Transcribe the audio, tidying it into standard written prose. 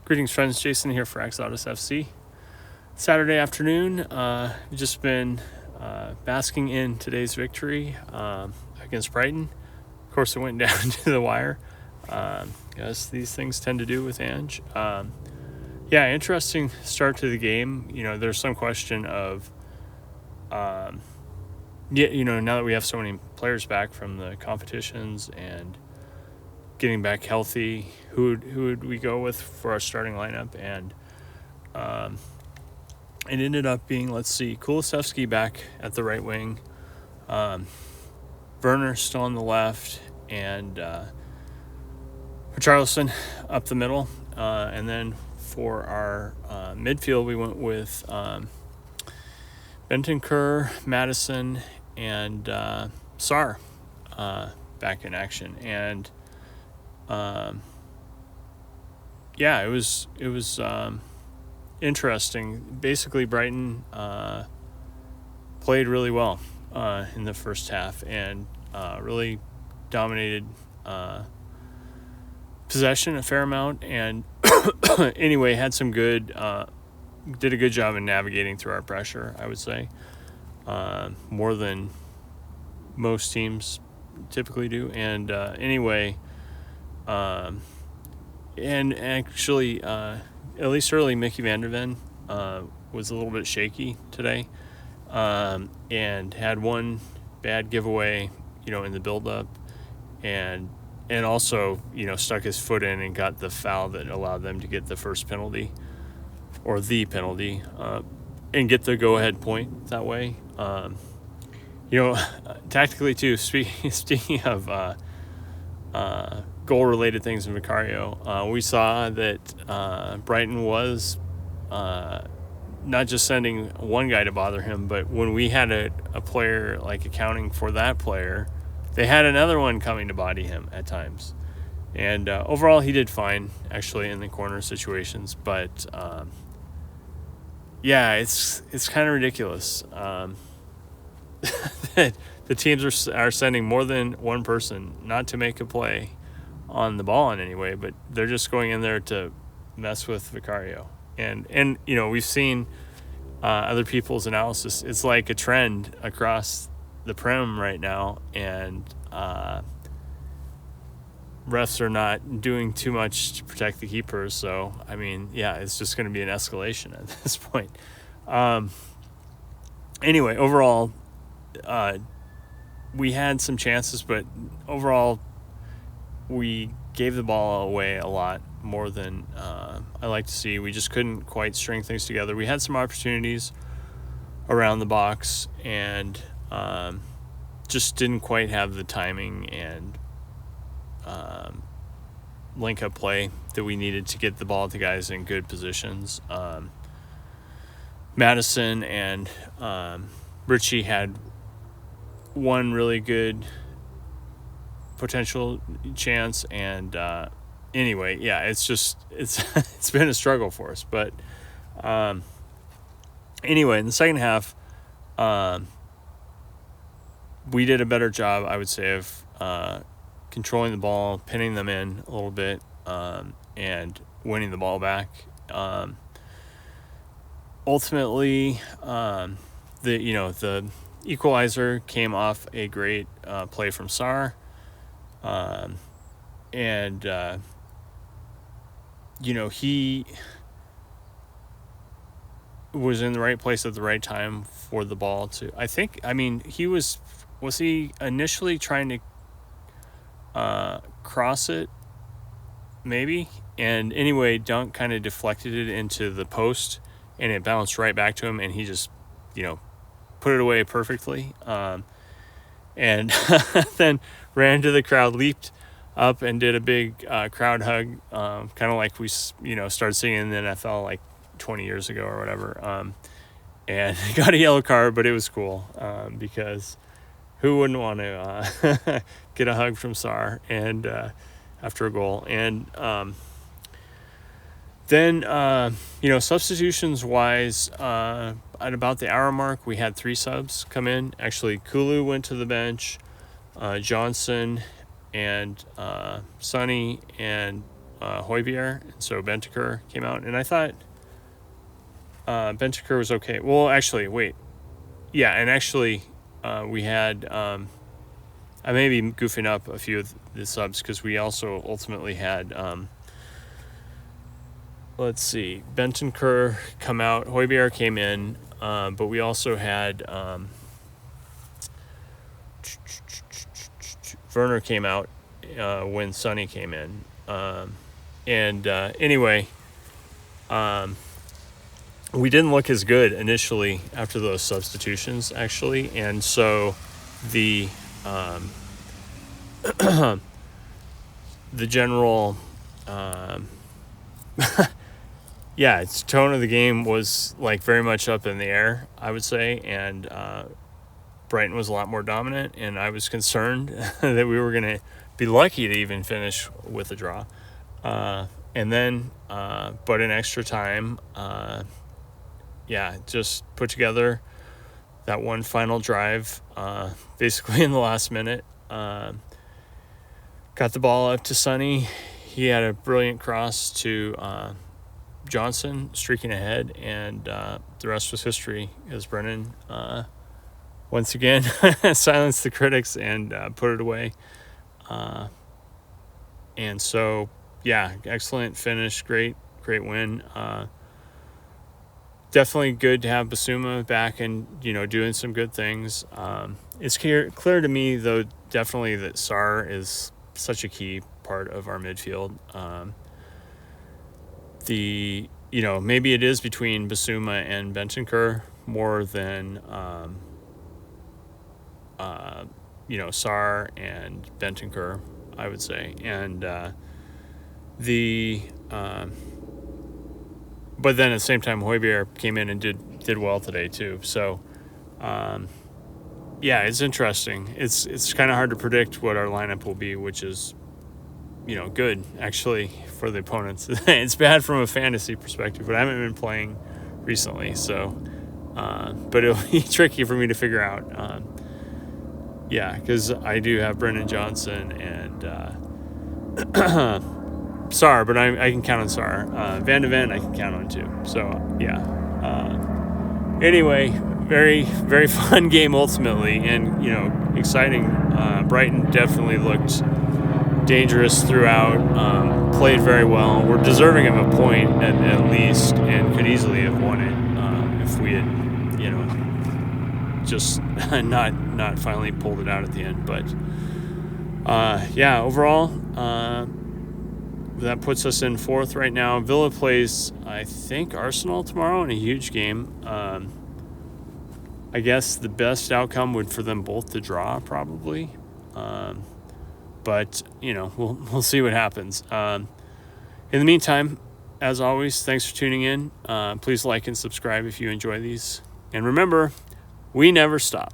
Greetings, friends. Jason here for AxodysFC. Saturday afternoon. Just been basking in today's victory against Brighton. Of course, it went down to the wire, as these things tend to do with Ange. Interesting start to the game. There's some question of, now that we have so many players back from the competitions and getting back healthy, who would we go with for our starting lineup? And it ended up being, Kulusevski back at the right wing, Werner still on the left, and Richarlison up the middle. And then for our midfield, we went with Bentancur, Madison, and Sarr back in action. And it was interesting. Basically, Brighton played really well in the first half and really dominated possession a fair amount, and anyway, had some did a good job in navigating through our pressure, I would say, more than most teams typically do. And and actually, at least early, Mickey van der Ven was a little bit shaky today, and had one bad giveaway, in the build-up, and also, stuck his foot in and got the foul that allowed them to get the first penalty, or the penalty, and get the go-ahead point that way. Tactically too, speaking of goal-related things in Vicario, we saw that Brighton was not just sending one guy to bother him, but when we had a player accounting for that player, they had another one coming to body him at times. And overall, he did fine, actually, in the corner situations. But it's kind of ridiculous that the teams are sending more than one person, not to make a play on the ball in any way, but they're just going in there to mess with Vicario. And we've seen other people's analysis. It's like a trend across the Prem right now, and refs are not doing too much to protect the keepers. So, it's just going to be an escalation at this point. Anyway, overall, we had some chances, but overall, we gave the ball away a lot more than I like to see. We just couldn't quite string things together. We had some opportunities around the box, and just didn't quite have the timing and link-up play that we needed to get the ball to guys in good positions. Madison and Richie had one really good potential chance, and it's been a struggle for us. But anyway, in the second half, we did a better job, I would say, of controlling the ball, pinning them in a little bit, and winning the ball back. Ultimately, the equalizer came off a great play from Sarr, he was in the right place at the right time for the ball to, he was he initially trying to cross it, maybe? And anyway, Dunk kind of deflected it into the post, and it bounced right back to him, and he just, put it away perfectly. And then ran to the crowd, leaped up, and did a big crowd hug, kind of like we, started seeing in the NFL 20 years ago or whatever. And got a yellow card, but it was cool, because who wouldn't want to get a hug from Sarr and after a goal? And then, substitutions-wise, at about the hour mark, we had 3 subs come in. Actually, Kulu went to the bench, Johnson and Sonny and Højbjerg, and so Bentancur came out, and I thought Bentancur was okay. Well, actually, wait. Yeah, and actually we had... I may be goofing up a few of the subs because we also ultimately had... let's see. Bentancur come out. Højbjerg came in, but we also had... Werner came out when Sonny came in. Anyway, we didn't look as good initially after those substitutions, actually. And so the the general, its tone of the game was like very much up in the air, I would say. And Brighton was a lot more dominant, and I was concerned that we were going to be lucky to even finish with a draw. And then, but in extra time, just put together that one final drive, basically in the last minute. Got the ball up to Sonny. He had a brilliant cross to Johnson, streaking ahead, and the rest was history, as Brennan once again silenced the critics and put it away. And so, excellent finish, great win. Definitely good to have Basuma back and, doing some good things. It's clear to me, though, definitely that Sarr is such a key part of our midfield. Maybe it is between Basuma and Bentancur more than, Sarr and Bentancur, I would say. And but then at the same time, Højbjerg came in and did well today too. So, it's interesting. It's kind of hard to predict what our lineup will be, which is, good actually for the opponents. It's bad from a fantasy perspective, but I haven't been playing recently, so but it'll be tricky for me to figure out. Because I do have Brennan Johnson and Sarr, but I can count on Sarr. Van de Ven I can count on too. So anyway, very very fun game ultimately, and exciting. Brighton definitely looked dangerous throughout. Played very well. We're deserving of a point at least, and could easily have won it if we had just not finally pulled it out at the end. But overall, that puts us in fourth right now. Villa plays, I think, Arsenal tomorrow in a huge game. I guess the best outcome would for them both to draw, probably. But we'll see what happens. In the meantime, as always, thanks for tuning in. Please like and subscribe if you enjoy these, and remember, we never stop.